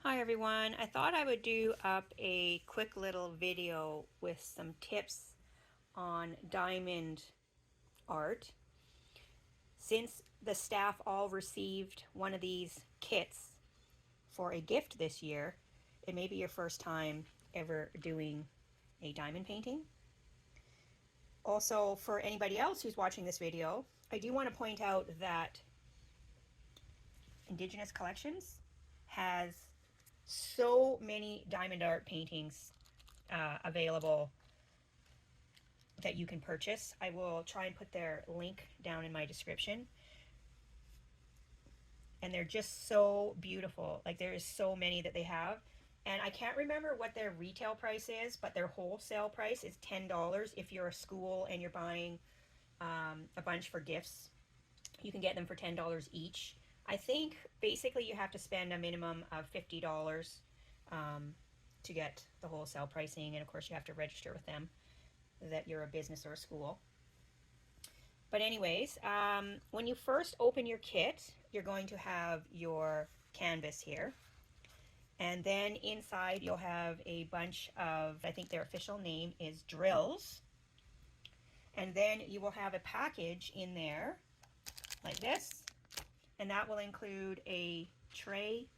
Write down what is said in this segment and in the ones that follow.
Hi everyone, I thought I would do up a quick little video with some tips on diamond art. Since the staff all received one of these kits for a gift this year, it may be your first time ever doing a diamond painting. Also, for anybody else who's watching this video, I do want to point out that Indigenous Collections has so many diamond art paintings available that you can purchase. I will try and put their link down in my description. And they're just so beautiful. Like, there is so many that they have. And I can't remember what their retail price is, but their wholesale price is $10 if you're a school and you're buying a bunch for gifts. You can get them for $10 each. I think basically you have to spend a minimum of $50 to get the wholesale pricing, and of course you have to register with them that you're a business or a school. But anyways, when you first open your kit, you're going to have your canvas here. And then inside you'll have a bunch of, I think their official name is drills. And then you will have a package in there like this. And that will include a tray,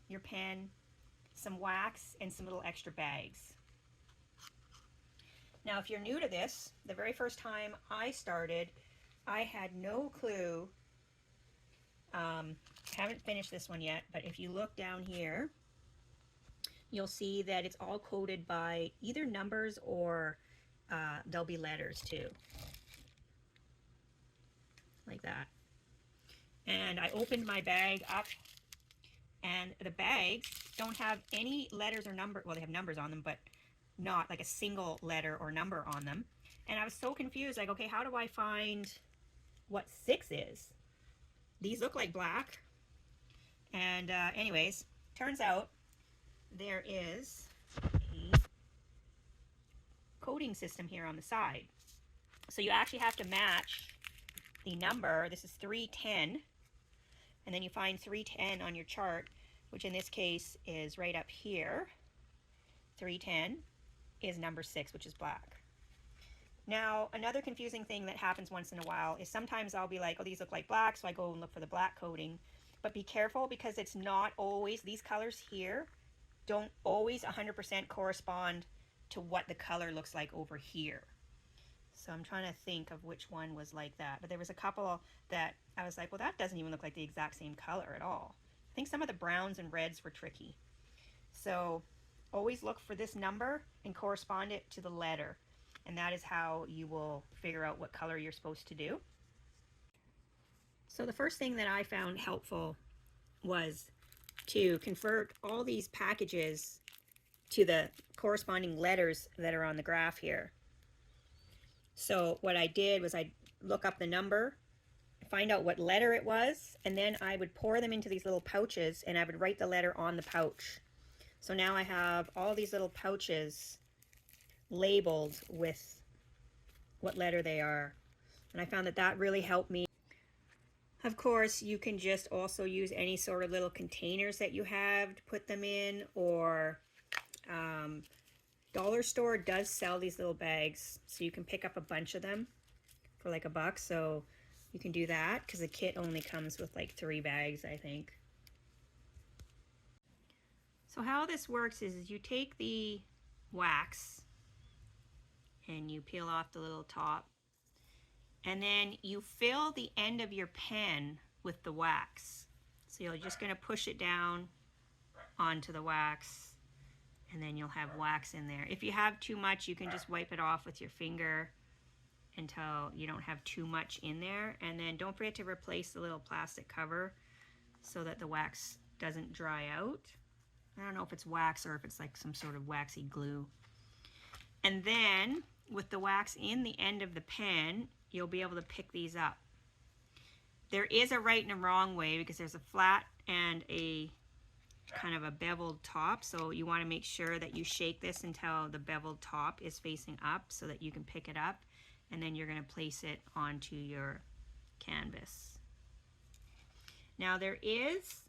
your pen, some wax, and some little extra bags. Now, if you're new to this, the very first time I started, I had no clue. Haven't finished this one yet, but if you look down here, you'll see that it's all coded by either numbers or there'll be letters too, like that. And I opened my bag up, and the bags don't have any letters or number. Well, they have numbers on them, but not like a single letter or number on them. And I was so confused, like, okay, how do I find what 6 is? These look like black. And anyways, turns out there is a coding system here on the side. So you actually have to match the number. This is 310. And then you find 310 on your chart, which in this case is right up here. 310 is number 6, which is black. Now, another confusing thing that happens once in a while is sometimes I'll be like, oh, these look like black, so I go and look for the black coding. But be careful, because it's not always, these colors here don't always 100% correspond to what the color looks like over here. So I'm trying to think of which one was like that. But there was a couple that I was like, well, that doesn't even look like the exact same color at all. I think some of the browns and reds were tricky. So always look for this number and correspond it to the letter. And that is how you will figure out what color you're supposed to do. So the first thing that I found helpful was to convert all these packages to the corresponding letters that are on the graph here. So what I did was I'd look up the number, find out what letter it was, and then I would pour them into these little pouches, and I would write the letter on the pouch. So now I have all these little pouches labeled with what letter they are. And I found that that really helped me. Of course, you can just also use any sort of little containers that you have to put them in, or dollar store does sell these little bags, so you can pick up a bunch of them for like $1. So you can do that, because the kit only comes with like 3 bags, I think. So how this works is you take the wax and you peel off the little top, and then you fill the end of your pen with the wax. So you're just going to push it down onto the wax, and then you'll have wax in there. If you have too much, you can just wipe it off with your finger until you don't have too much in there. And then don't forget to replace the little plastic cover so that the wax doesn't dry out. I don't know if it's wax or if it's like some sort of waxy glue. And then with the wax in the end of the pen, you'll be able to pick these up. There is a right and a wrong way, because there's a flat and a kind of a beveled top. So you want to make sure that you shake this until the beveled top is facing up so that you can pick it up, and then you're going to place it onto your canvas. Now there is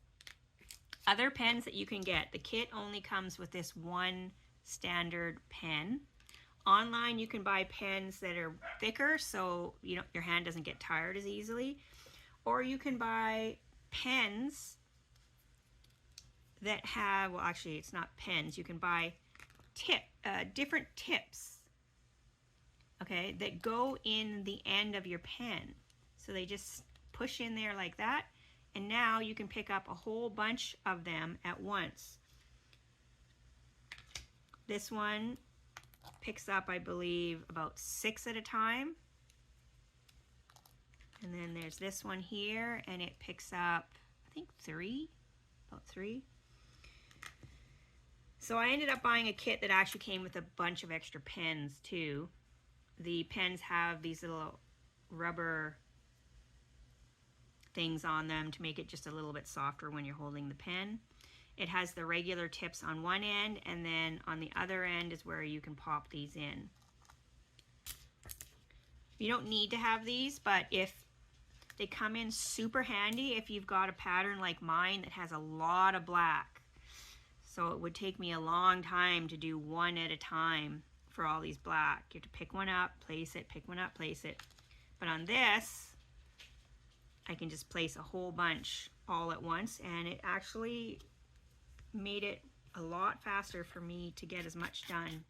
Other pens that you can get, the kit only comes with this one standard pen. Online you can buy pens that are thicker so your hand doesn't get tired as easily, or you can buy pens that have, well actually it's not pens, you can buy different tips, okay, that go in the end of your pen. So they just push in there like that, and now you can pick up a whole bunch of them at once. This one picks up, I believe, about 6 at a time. And then there's this one here, and it picks up, I think, about 3. So I ended up buying a kit that actually came with a bunch of extra pens too. The pens have these little rubber things on them to make it just a little bit softer when you're holding the pen. It has the regular tips on one end, and then on the other end is where you can pop these in. You don't need to have these, but if they come in super handy if you've got a pattern like mine that has a lot of black. So it would take me a long time to do one at a time for all these black. You have to pick one up, place it, pick one up, place it. But on this, I can just place a whole bunch all at once, and it actually made it a lot faster for me to get as much done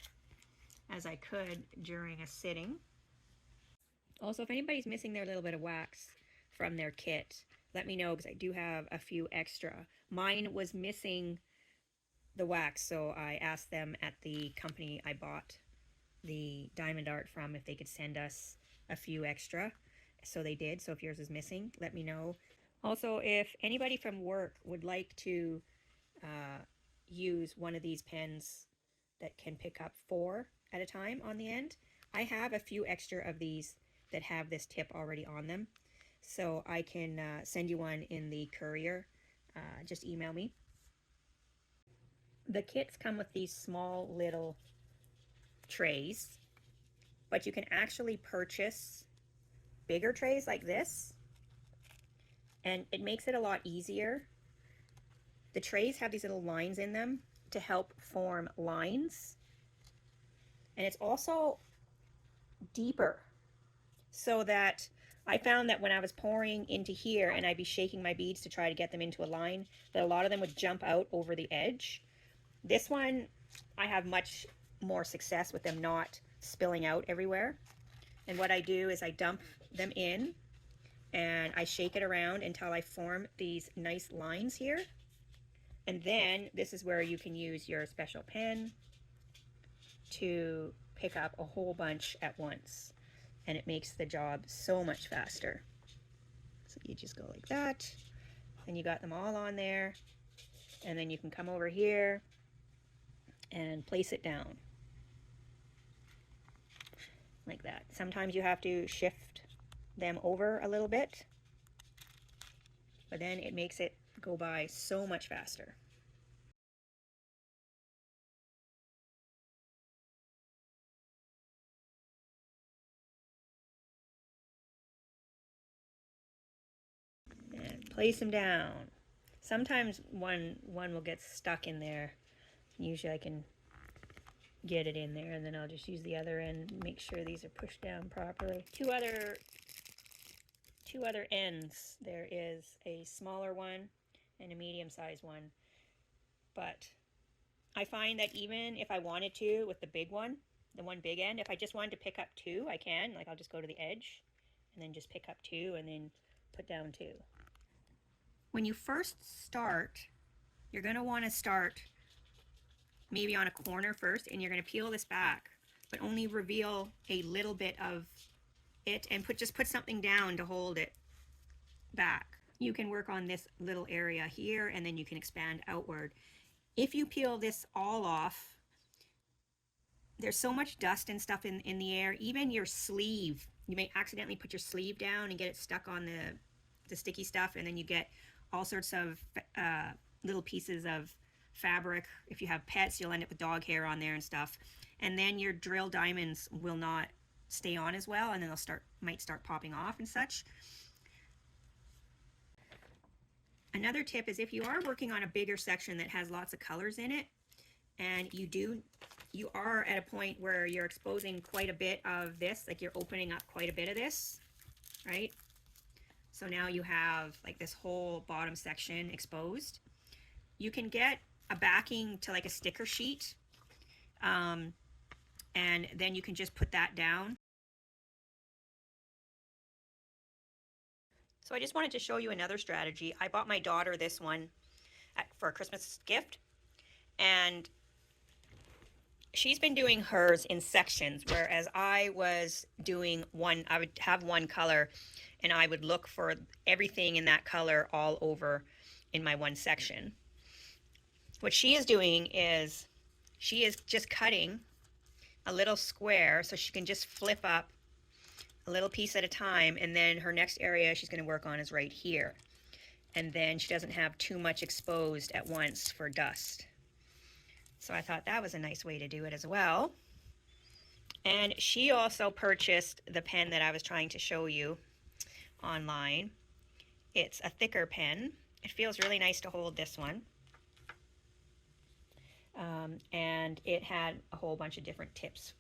as I could during a sitting. Also, if anybody's missing their little bit of wax from their kit, let me know, because I do have a few extra. Mine was missing the wax, so I asked them at the company I bought the diamond art from if they could send us a few extra. So they did. So if yours is missing, let me know. Also, if anybody from work would like to use one of these pens that can pick up 4 at a time on the end, I have a few extra of these that have this tip already on them. So I can send you one in the courier. Just email me. The kits come with these small little trays, but you can actually purchase bigger trays like this, and it makes it a lot easier. The trays have these little lines in them to help form lines, and it's also deeper, so that I found that when I was pouring into here and I'd be shaking my beads to try to get them into a line, that a lot of them would jump out over the edge. This one, I have much more success with them not spilling out everywhere. And what I do is I dump them in and I shake it around until I form these nice lines here. And then this is where you can use your special pen to pick up a whole bunch at once. And it makes the job so much faster. So you just go like that, and you got them all on there, and then you can come over here and place it down like that. Sometimes you have to shift them over a little bit, but then it makes it go by so much faster. And place them down. Sometimes one will get stuck in there. Usually I can get it in there, and then I'll just use the other end and make sure these are pushed down properly. Two other ends. There is a smaller one and a medium-sized one, but I find that even if I wanted to with the big one, the one big end, if I just wanted to pick up 2, I can. Like, I'll just go to the edge and then just pick up 2 and then put down 2. When you first start, you're going to want to start maybe on a corner first, and you're going to peel this back, but only reveal a little bit of it, and just put something down to hold it back. You can work on this little area here, and then you can expand outward. If you peel this all off, there's so much dust and stuff in the air. Even your sleeve, you may accidentally put your sleeve down and get it stuck on the sticky stuff, and then you get all sorts of little pieces of fabric. If you have pets, you'll end up with dog hair on there and stuff, and then your drill diamonds will not stay on as well, and then they'll might start popping off and such. Another tip is if you are working on a bigger section that has lots of colors in it, and you are at a point where you're exposing quite a bit of this, like you're opening up quite a bit of this, right? So now you have like this whole bottom section exposed. You can get a backing to like a sticker sheet, and then you can just put that down. So I just wanted to show you another strategy. I bought my daughter this one for a Christmas gift, and she's been doing hers in sections, whereas I was doing one. I would have one color and I would look for everything in that color all over in my one section. What she is doing is she is just cutting a little square so she can just flip up a little piece at a time, and then her next area she's going to work on is right here, and then she doesn't have too much exposed at once for dust. So I thought that was a nice way to do it as well. And she also purchased the pen that I was trying to show you online. It's a thicker pen. It feels really nice to hold this one. And it had a whole bunch of different tips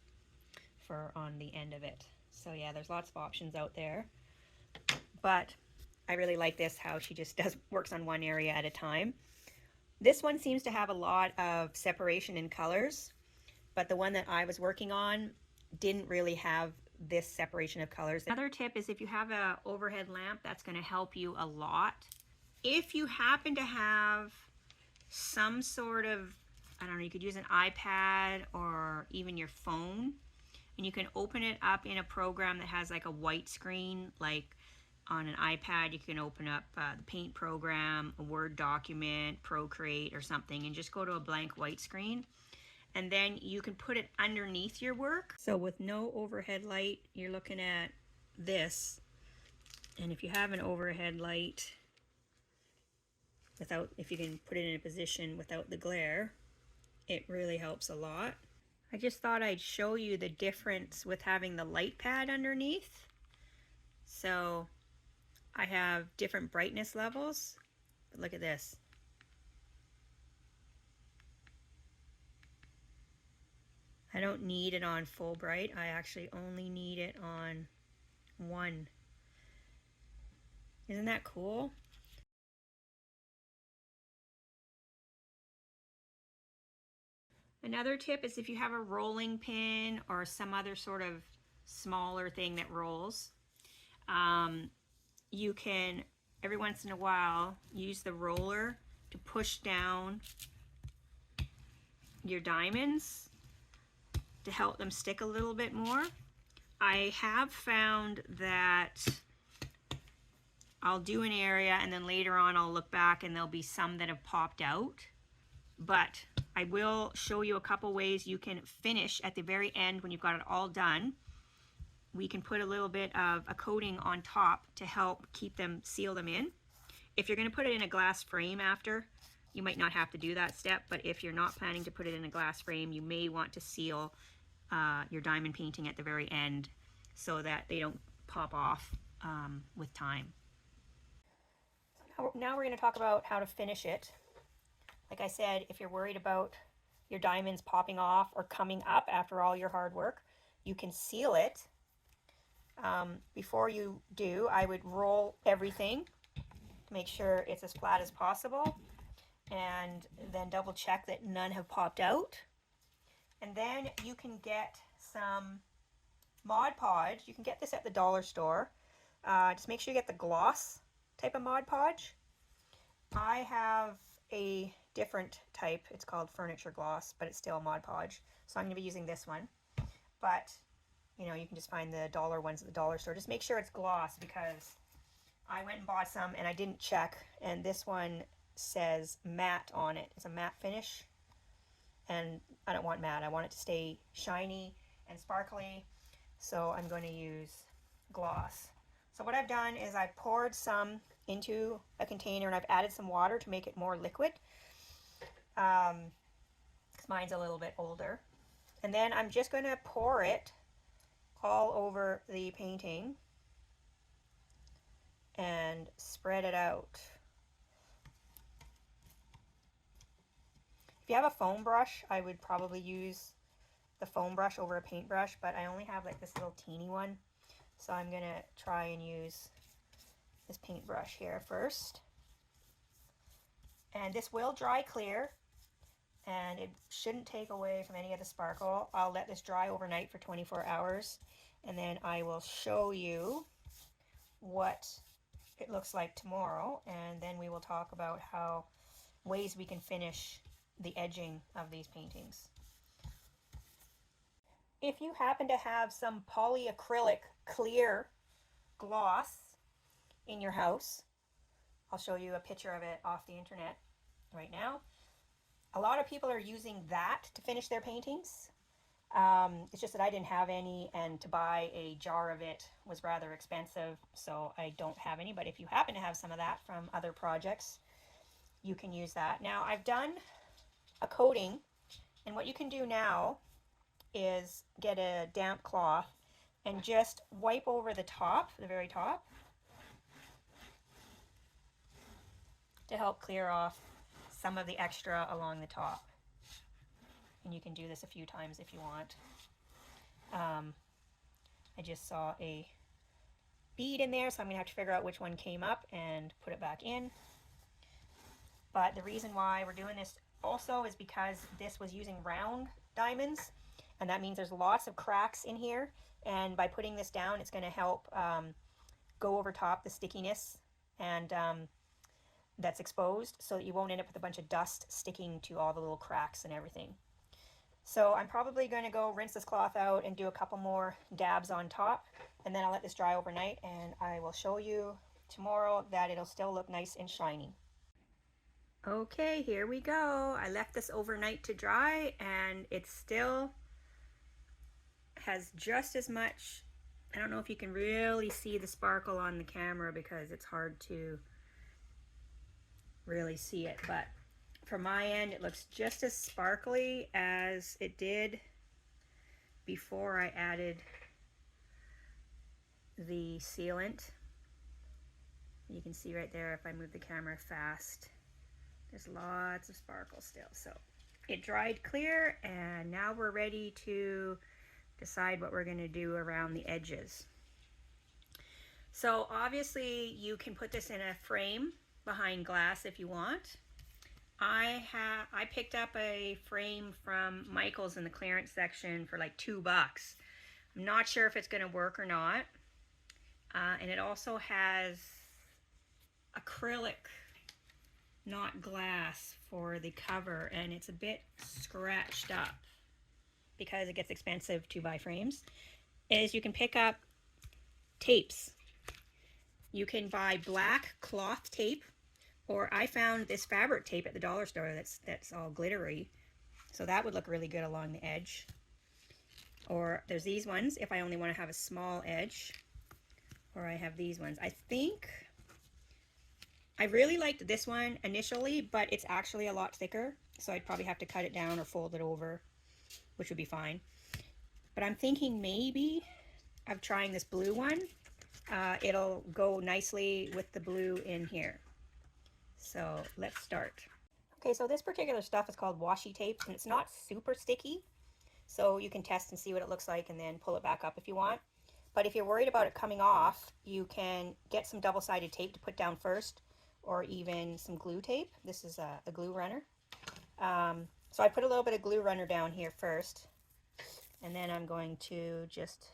for on the end of it. So yeah, there's lots of options out there. But I really like this, how she just works on one area at a time. This one seems to have a lot of separation in colors, but the one that I was working on didn't really have this separation of colors. Another tip is if you have an overhead lamp, that's going to help you a lot. If you happen to have some sort of, I don't know, you could use an iPad or even your phone, and you can open it up in a program that has like a white screen, like on an iPad you can open up the Paint program, a Word document, Procreate or something, and just go to a blank white screen, and then you can put it underneath your work. So with no overhead light, you're looking at this, and if you have an overhead light without, if you can put it in a position without the glare, it really helps a lot. I just thought I'd show you the difference with having the light pad underneath. So I have different brightness levels, but look at this. I don't need it on full bright. I actually only need it on 1. Isn't that cool? Another tip is if you have a rolling pin or some other sort of smaller thing that rolls, you can every once in a while use the roller to push down your diamonds to help them stick a little bit more. I have found that I'll do an area and then later on I'll look back and there'll be some that have popped out. But I will show you a couple ways you can finish at the very end when you've got it all done. We can put a little bit of a coating on top to help keep them, seal them in. If you're going to put it in a glass frame after, you might not have to do that step, but if you're not planning to put it in a glass frame, you may want to seal your diamond painting at the very end so that they don't pop off with time. Now we're going to talk about how to finish it. Like I said, if you're worried about your diamonds popping off or coming up after all your hard work, you can seal it. Before you do, I would roll everything to make sure it's as flat as possible, and then double check that none have popped out. And then you can get some Mod Podge. You can get this at the dollar store. Just make sure you get the gloss type of Mod Podge. I have a different type. It's called Furniture Gloss, but it's still Mod Podge. So I'm going to be using this one. But, you know, you can just find the dollar ones at the dollar store. Just make sure it's gloss, because I went and bought some and I didn't check. And this one says matte on it. It's a matte finish. And I don't want matte. I want it to stay shiny and sparkly. So I'm going to use gloss. So what I've done is I've poured some into a container and I've added some water to make it more liquid. Because mine's a little bit older. And then I'm just going to pour it all over the painting and spread it out If you have a foam brush, I would probably use the foam brush over a paintbrush, but I only have like this little teeny one. So I'm going to try and use this paintbrush here first. And this will dry clear, and it shouldn't take away from any of the sparkle. I'll let this dry overnight for 24 hours, and then I will show you what it looks like tomorrow, and then we will talk about how ways we can finish the edging of these paintings. If you happen to have some polyacrylic clear gloss in your house, I'll show you a picture of it off the internet right now. A lot of people are using that to finish their paintings. It's just that I didn't have any, and to buy a jar of it was rather expensive, so I don't have any. But if you happen to have some of that from other projects, you can use that. Now, I've done a coating, and what you can do now is get a damp cloth and just wipe over the top, the very top, to help clear off some of the extra along the top. And you can do this a few times if you want. I just saw a bead in there, so I'm going to have to figure out which one came up and put it back in. But the reason why we're doing this also is because this was using round diamonds, and that means there's lots of cracks in here, and by putting this down, it's going to help go over top the stickiness and that's exposed, so that you won't end up with a bunch of dust sticking to all the little cracks and everything. So I'm probably going to go rinse this cloth out and do a couple more dabs on top, and then I'll let this dry overnight, and I will show you tomorrow that it'll still look nice and shiny. Okay, here we go. I left this overnight to dry, and it still has just as much. I don't know if you can really see the sparkle on the camera because it's hard to really see it, but from my end it looks just as sparkly as it did before I added the sealant. You can see right there if I move the camera fast, there's lots of sparkle still. So it dried clear, and now we're ready to decide what we're going to do around the edges. So obviously you can put this in a frame behind glass if you want. I picked up a frame from Michael's in the clearance section for like $2. I'm not sure if it's going to work or not. And it also has acrylic, not glass, for the cover, and it's a bit scratched up because it gets expensive to buy frames. Is you can pick up tapes. You can buy black cloth tape, or I found this fabric tape at the dollar store that's all glittery, so that would look really good along the edge. Or there's these ones if I only want to have a small edge, or I have these ones. I think I really liked this one initially, but it's actually a lot thicker, so I'd probably have to cut it down or fold it over, which would be fine. But I'm thinking maybe of trying this blue one. It'll go nicely with the blue in here. So let's start. Okay, so this particular stuff is called washi tape, and it's not super sticky, so you can test and see what it looks like and then pull it back up if you want. But if you're worried about it coming off, you can get some double-sided tape to put down first, or even some glue tape. This is a glue runner. So I put a little bit of glue runner down here first, and then I'm going to just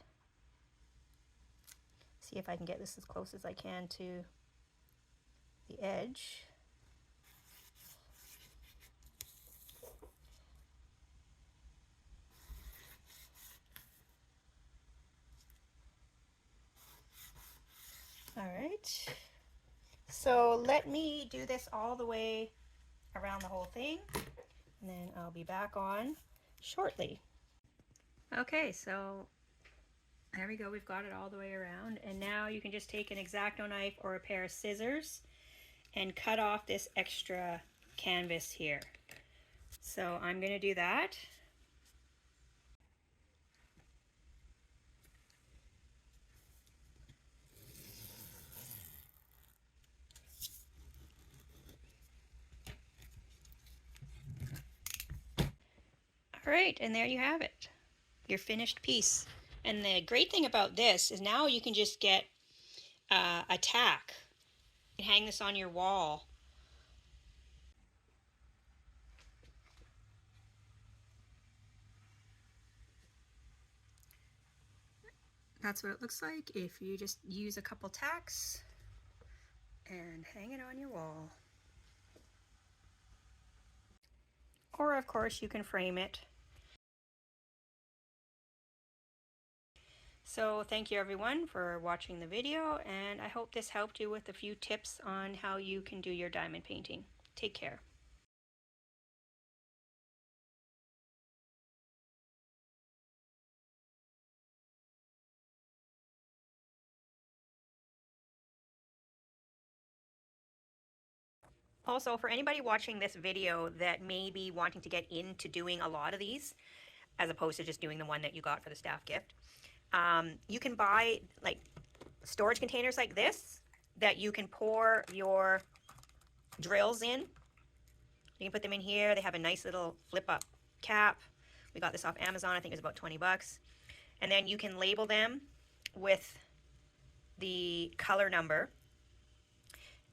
see if I can get this as close as I can to the edge. All right, so let me do this all the way around the whole thing, and then I'll be back on shortly. Okay, so there we go, we've got it all the way around, and now you can just take an X-Acto knife or a pair of scissors and cut off this extra canvas here. So I'm going to do that. All right, and there you have it, your finished piece. And the great thing about this is now you can just get a tack and hang this on your wall. That's what it looks like if you just use a couple tacks and hang it on your wall. Or of course you can frame it. So thank you everyone for watching the video, and I hope this helped you with a few tips on how you can do your diamond painting. Take care. Also, for anybody watching this video that may be wanting to get into doing a lot of these, as opposed to just doing the one that you got for the staff gift, you can buy like storage containers like this that you can pour your drills in. You can put them in here. They have a nice little flip up cap. We got this off Amazon. I think it was about 20 bucks. And then you can label them with the color number.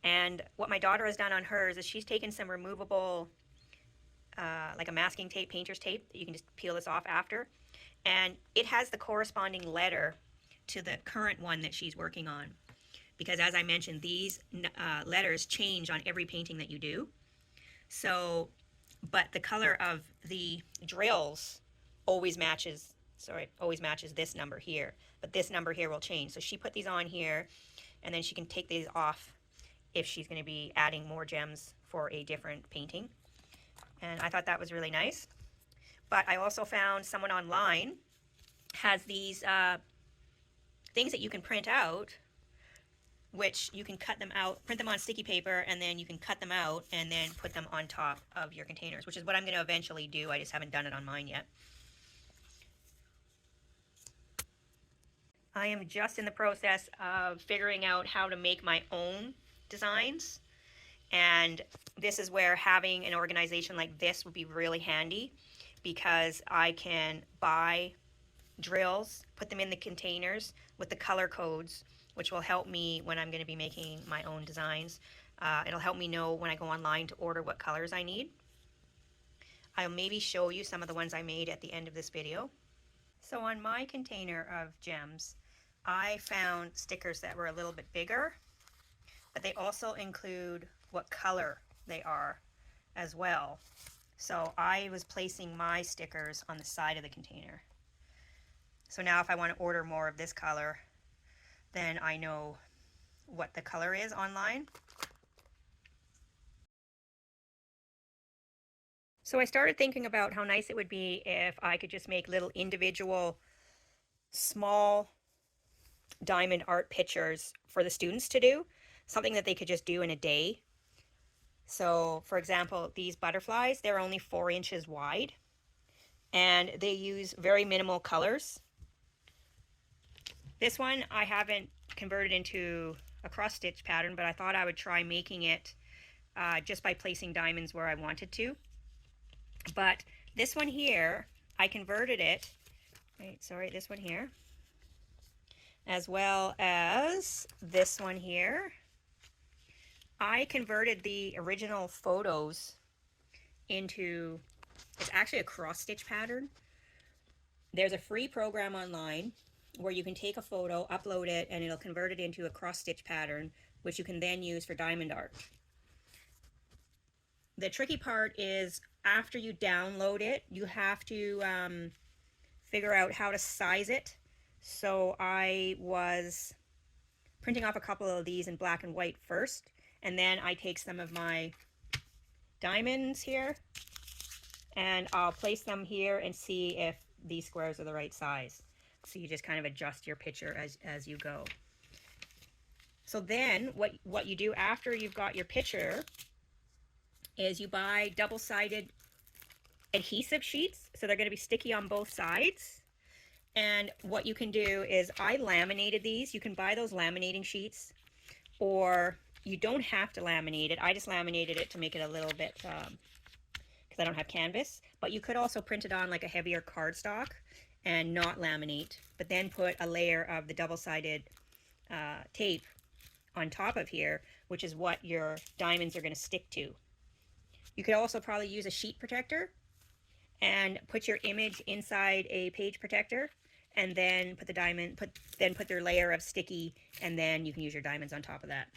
And what my daughter has done on hers is she's taken some removable, like a masking tape, painter's tape, that you can just peel this off after. And it has the corresponding letter to the current one that she's working on. Because as I mentioned, these letters change on every painting that you do. So, but the color of the drills always matches, always matches this number here. But this number here will change. So she put these on here, and then she can take these off if she's going to be adding more gems for a different painting. And I thought that was really nice. But I also found someone online has these things that you can print out, which you can cut them out, print them on sticky paper, and then you can cut them out and then put them on top of your containers, which is what I'm going to eventually do. I just haven't done it on mine yet. I am just in the process of figuring out how to make my own designs, and this is where having an organization like this would be really handy, because I can buy drills, put them in the containers with the color codes, which will help me when I'm going to be making my own designs. It'll help me know when I go online to order what colors I need. I'll maybe show you some of the ones I made at the end of this video. So on my container of gems, I found stickers that were a little bit bigger, but they also include what color they are as well. So I was placing my stickers on the side of the container. So now if I want to order more of this color, then I know what the color is online. So I started thinking about how nice it would be if I could just make little individual small diamond art pictures for the students to do, something that they could just do in a day. So for example, these butterflies, they're only 4 inches wide, and they use very minimal colors. This one I haven't converted into a cross stitch pattern, but I thought I would try making it just by placing diamonds where I wanted to. But this one here, I converted it, this one here, as well as this one here. I converted the original photos into, it's actually a cross stitch pattern. There's a free program online where you can take a photo, upload it, and it'll convert it into a cross stitch pattern, which you can then use for diamond art. The tricky part is after you download it, you have to figure out how to size it. So I was printing off a couple of these in black and white first, and then I take some of my diamonds here and I'll place them here and see if these squares are the right size. So you just kind of adjust your picture as you go. So then what you do after you've got your picture is you buy double-sided adhesive sheets. So they're going to be sticky on both sides. And what you can do is I laminated these. You can buy those laminating sheets, or you don't have to laminate it. I just laminated it to make it a little bit, because because I don't have canvas. But you could also print it on like a heavier cardstock and not laminate, but then put a layer of the double-sided tape on top of here, which is what your diamonds are going to stick to. You could also probably use a sheet protector and put your image inside a page protector, and then put the diamond, put their layer of sticky, and then you can use your diamonds on top of that.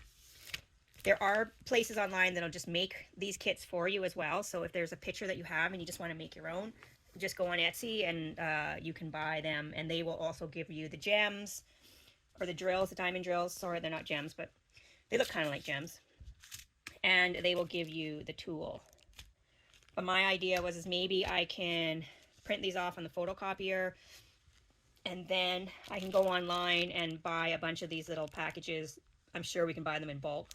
There are places online that'll just make these kits for you as well. So if there's a picture that you have and you just want to make your own, just go on Etsy and you can buy them, and they will also give you the gems or the drills, the diamond drills. Sorry, they're not gems, but they look kind of like gems. And they will give you the tool. But my idea was maybe I can print these off on the photocopier, and then I can go online and buy a bunch of these little packages. I'm sure we can buy them in bulk.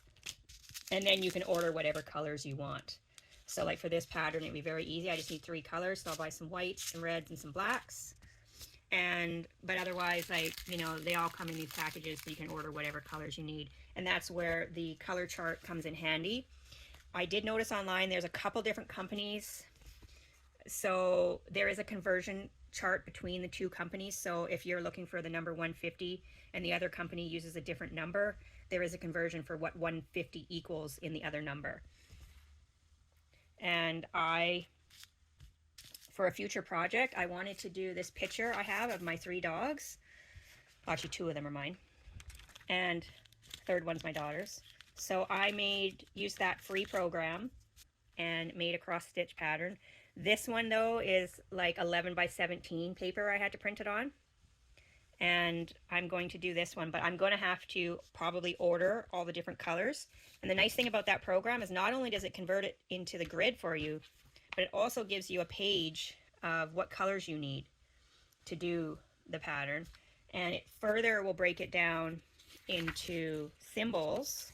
And then you can order whatever colors you want. So like for this pattern, it'd be very easy. I just need 3 colors. So I'll buy some whites, some reds, and some blacks. But otherwise, they all come in these packages, so you can order whatever colors you need. And that's where the color chart comes in handy. I did notice online there's a couple different companies. So there is a conversion chart between the 2 companies. So if you're looking for the number 150 and the other company uses a different number, there is a conversion for what 150 equals in the other number. And for a future project, I wanted to do this picture I have of my 3 dogs. Actually, 2 of them are mine. And the third one's my daughter's. So I used that free program and made a cross stitch pattern. This one though is like 11 by 17 paper I had to print it on. And I'm going to do this one, but I'm going to have to probably order all the different colors. And the nice thing about that program is not only does it convert it into the grid for you, but it also gives you a page of what colors you need to do the pattern. And it further will break it down into symbols.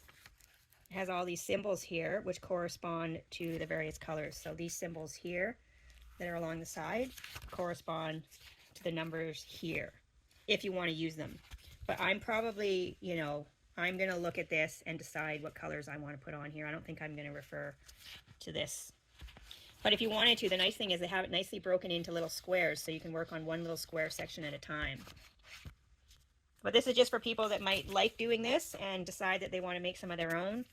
It has all these symbols here which correspond to the various colors. So these symbols here that are along the side correspond to the numbers here, if you want to use them. But I'm probably, I'm going to look at this and decide what colors I want to put on here. I don't think I'm going to refer to this. But if you wanted to, the nice thing is they have it nicely broken into little squares, so you can work on one little square section at a time. But this is just for people that might like doing this and decide that they want to make some of their own.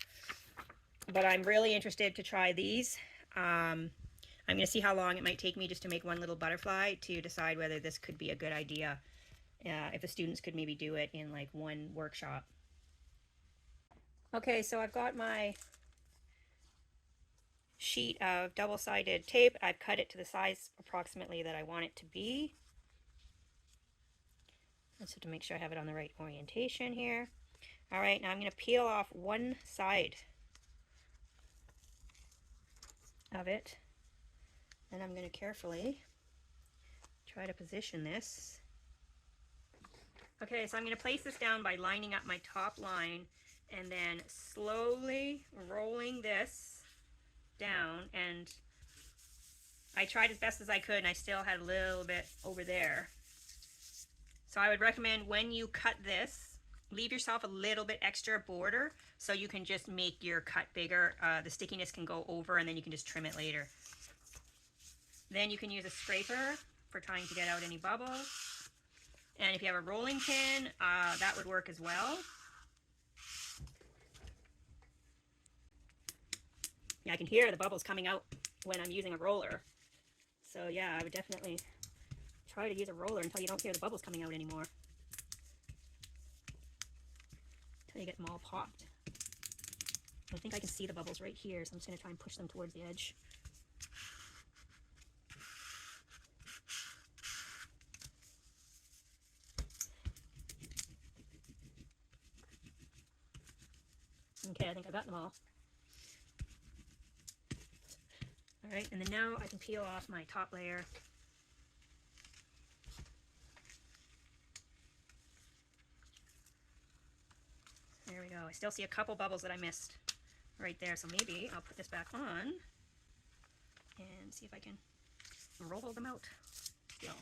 But I'm really interested to try these. I'm going to see how long it might take me just to make one little butterfly to decide whether this could be a good idea. If the students could maybe do it in like one workshop. Okay, so I've got my sheet of double-sided tape. I've cut it to the size approximately that I want it to be. So to make sure I have it on the right orientation here. All right, now I'm going to peel off one side of it, and I'm going to carefully try to position this. Okay, so I'm going to place this down by lining up my top line and then slowly rolling this down. And I tried as best as I could, and I still had a little bit over there. So I would recommend when you cut this, leave yourself a little bit extra border so you can just make your cut bigger. The stickiness can go over, and then you can just trim it later. Then you can use a scraper for trying to get out any bubbles. And if you have a rolling pin, that would work as well. Yeah, I can hear the bubbles coming out when I'm using a roller. So yeah, I would definitely try to use a roller until you don't hear the bubbles coming out anymore. Until you get them all popped. I think I can see the bubbles right here, so I'm just going to try and push them towards the edge. Okay, I think I got them all. All right, and then now I can peel off my top layer. There we go. I still see a couple bubbles that I missed right there, so maybe I'll put this back on and see if I can roll them out still.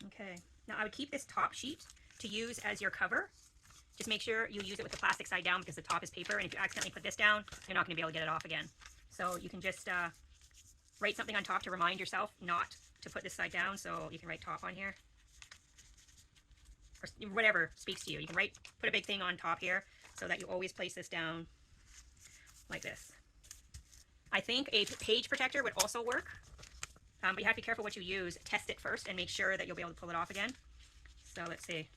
Okay, now I would keep this top sheet to use as your cover, Just make sure you use it with the plastic side down because the top is paper, and if you accidentally put this down, you're not going to be able to get it off again. So you can just write something on top to remind yourself not to put this side down. So you can write top on here, or whatever speaks to you. You can put a big thing on top here so that you always place this down like this. I think a page protector would also work, but you have to be careful what you use. Test it first and make sure that you'll be able to pull it off again. So let's see.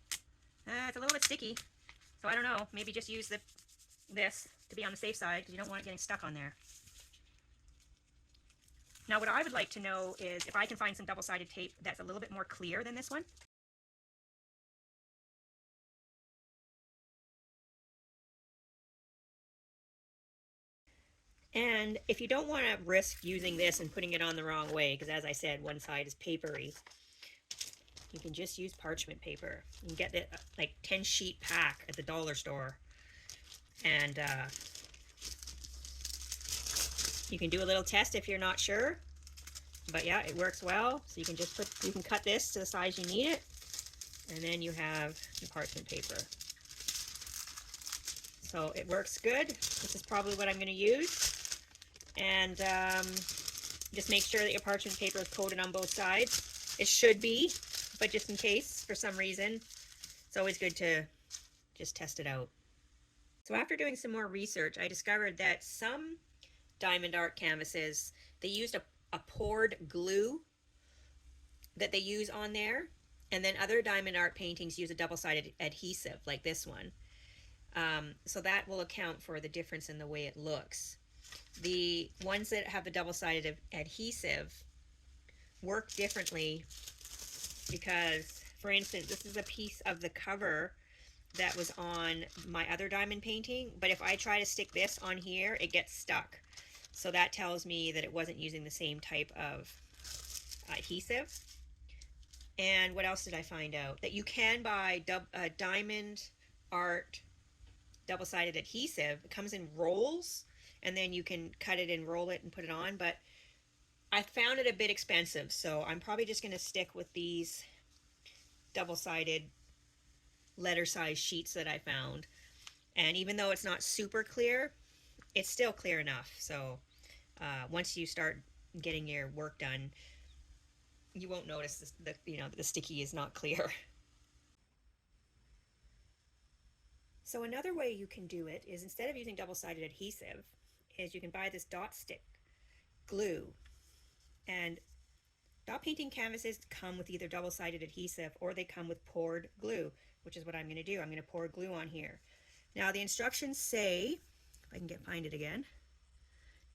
It's a little bit sticky, so I don't know. Maybe just use this to be on the safe side because you don't want it getting stuck on there. Now what I would like to know is if I can find some double-sided tape that's a little bit more clear than this one. And if you don't want to risk using this and putting it on the wrong way, because as I said, one side is papery, you can just use parchment paper. You can get it like 10 sheet pack at the dollar store. And you can do a little test if you're not sure. But yeah, it works well. So you can just you can cut this to the size you need it. And then you have your parchment paper. So it works good. This is probably what I'm going to use. And just make sure that your parchment paper is coated on both sides. It should be, but just in case for some reason, it's always good to just test it out. So after doing some more research, I discovered that some diamond art canvases, they used a poured glue that they use on there, and then other diamond art paintings use a double-sided adhesive like this one. So that will account for the difference in the way it looks. The ones that have the double-sided adhesive work differently because, for instance, this is a piece of the cover that was on my other diamond painting, but if I try to stick this on here, it gets stuck. So that tells me that it wasn't using the same type of adhesive. And what else did I find out? That you can buy diamond art double-sided adhesive. It comes in rolls, and then you can cut it and roll it and put it on, but I found it a bit expensive, so I'm probably just going to stick with these double-sided letter size sheets that I found. And even though it's not super clear, it's still clear enough. So once you start getting your work done, you won't notice the sticky is not clear. So another way you can do it is, instead of using double-sided adhesive, is you can buy this dot stick glue. And dot painting canvases come with either double-sided adhesive or they come with poured glue, which is what I'm going to do. I'm going to pour glue on here. Now the instructions say, if I can find it again,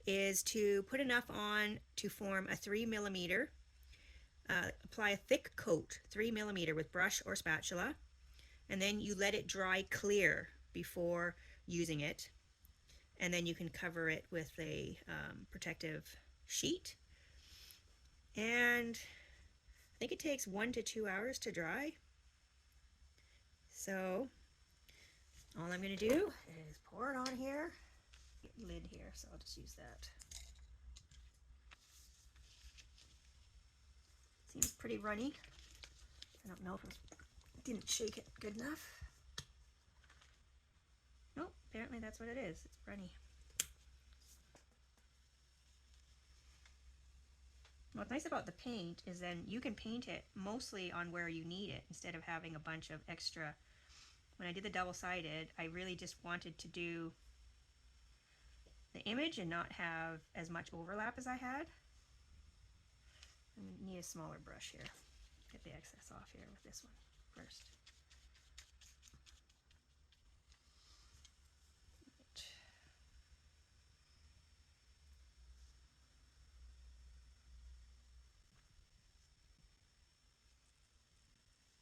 is to put enough on to form a 3 millimeter. Apply a thick coat, 3 millimeter, with brush or spatula, and then you let it dry clear before using it. And then you can cover it with a protective sheet. And I think it takes 1 to 2 hours to dry. So all I'm going to do is pour it on here. Get the lid here, so I'll just use that. Seems pretty runny. I don't know if it didn't shake it good enough. Nope, apparently that's what it is. It's runny. What's nice about the paint is then you can paint it mostly on where you need it instead of having a bunch of extra. When I did the double-sided, I really just wanted to do the image and not have as much overlap as I had. I need a smaller brush here. Get the excess off here with this one first.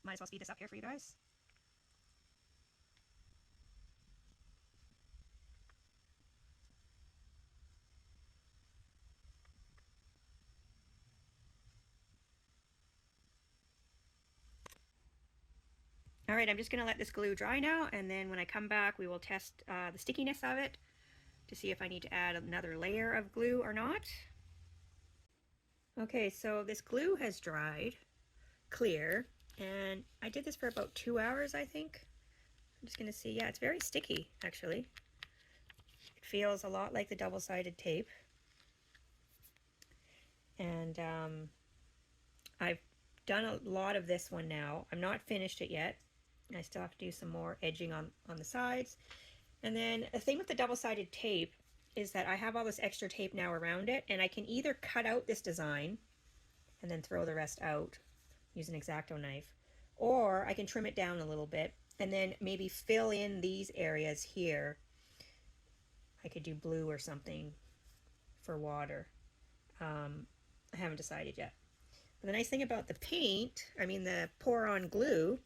Might as well speed this up here for you guys. All right, I'm just going to let this glue dry now, and then when I come back, we will test the stickiness of it to see if I need to add another layer of glue or not. Okay, so this glue has dried clear, and I did this for about 2 hours, I think. I'm just going to see. Yeah, it's very sticky, actually. It feels a lot like the double-sided tape. And I've done a lot of this one now. I'm not finished it yet. I still have to do some more edging on the sides. And then the thing with the double-sided tape is that I have all this extra tape now around it, and I can either cut out this design and then throw the rest out, use an X-Acto knife, or I can trim it down a little bit and then maybe fill in these areas here. I could do blue or something for water. I haven't decided yet. But the nice thing about the paint, the pour-on glue,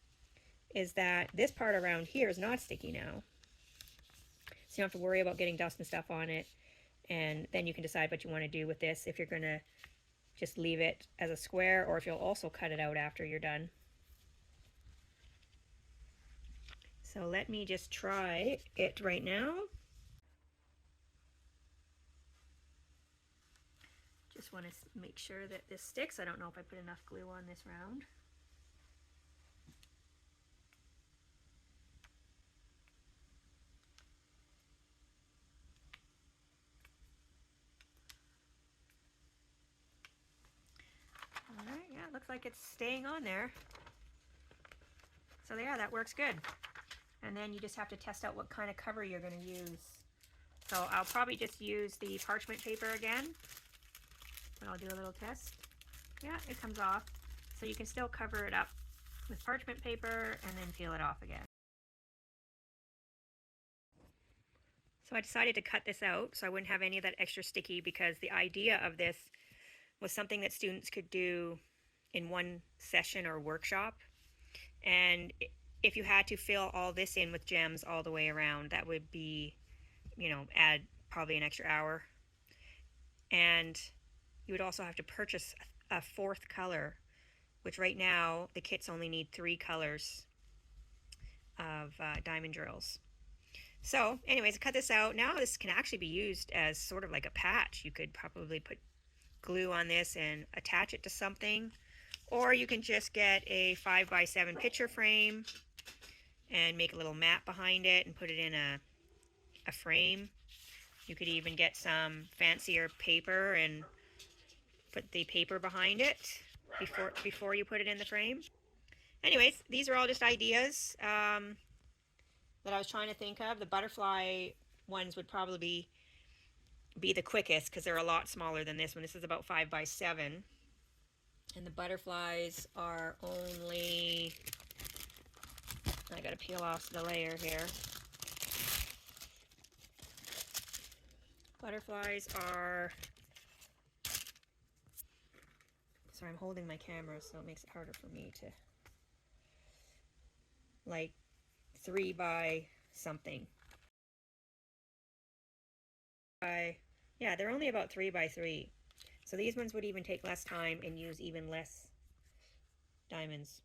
is that this part around here is not sticky now. So you don't have to worry about getting dust and stuff on it. And then you can decide what you want to do with this, if you're going to just leave it as a square or if you'll also cut it out after you're done. So let me just try it right now. Just want to make sure that this sticks. I don't know if I put enough glue on this round. Alright, yeah, it looks like it's staying on there. So yeah, that works good. And then you just have to test out what kind of cover you're going to use. So I'll probably just use the parchment paper again. But I'll do a little test. Yeah, it comes off. So you can still cover it up with parchment paper and then peel it off again. So I decided to cut this out so I wouldn't have any of that extra sticky, because the idea of this was something that students could do in one session or workshop. And if you had to fill all this in with gems all the way around, that would be, add probably an extra hour. And you would also have to purchase a fourth color, which right now the kits only need 3 colors of diamond drills. So anyways, I cut this out. Now this can actually be used as sort of like a patch. You could probably put glue on this and attach it to something, or you can just get a 5x7 picture frame and make a little mat behind it and put it in a frame. You could even get some fancier paper and put the paper behind it before you put it in the frame. Anyways, these are all just ideas that I was trying to think of. The butterfly ones would probably be the quickest because they're a lot smaller than this one. This is about 5x7. And the butterflies are only, I gotta peel off the layer here. Butterflies are, sorry, I'm holding my camera so it makes it harder for me to, like 3 by something. Yeah, they're only about 3 by 3. So these ones would even take less time and use even less diamonds.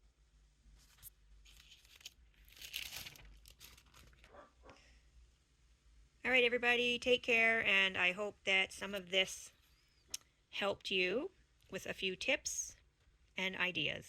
All right, everybody, take care, and I hope that some of this helped you with a few tips and ideas.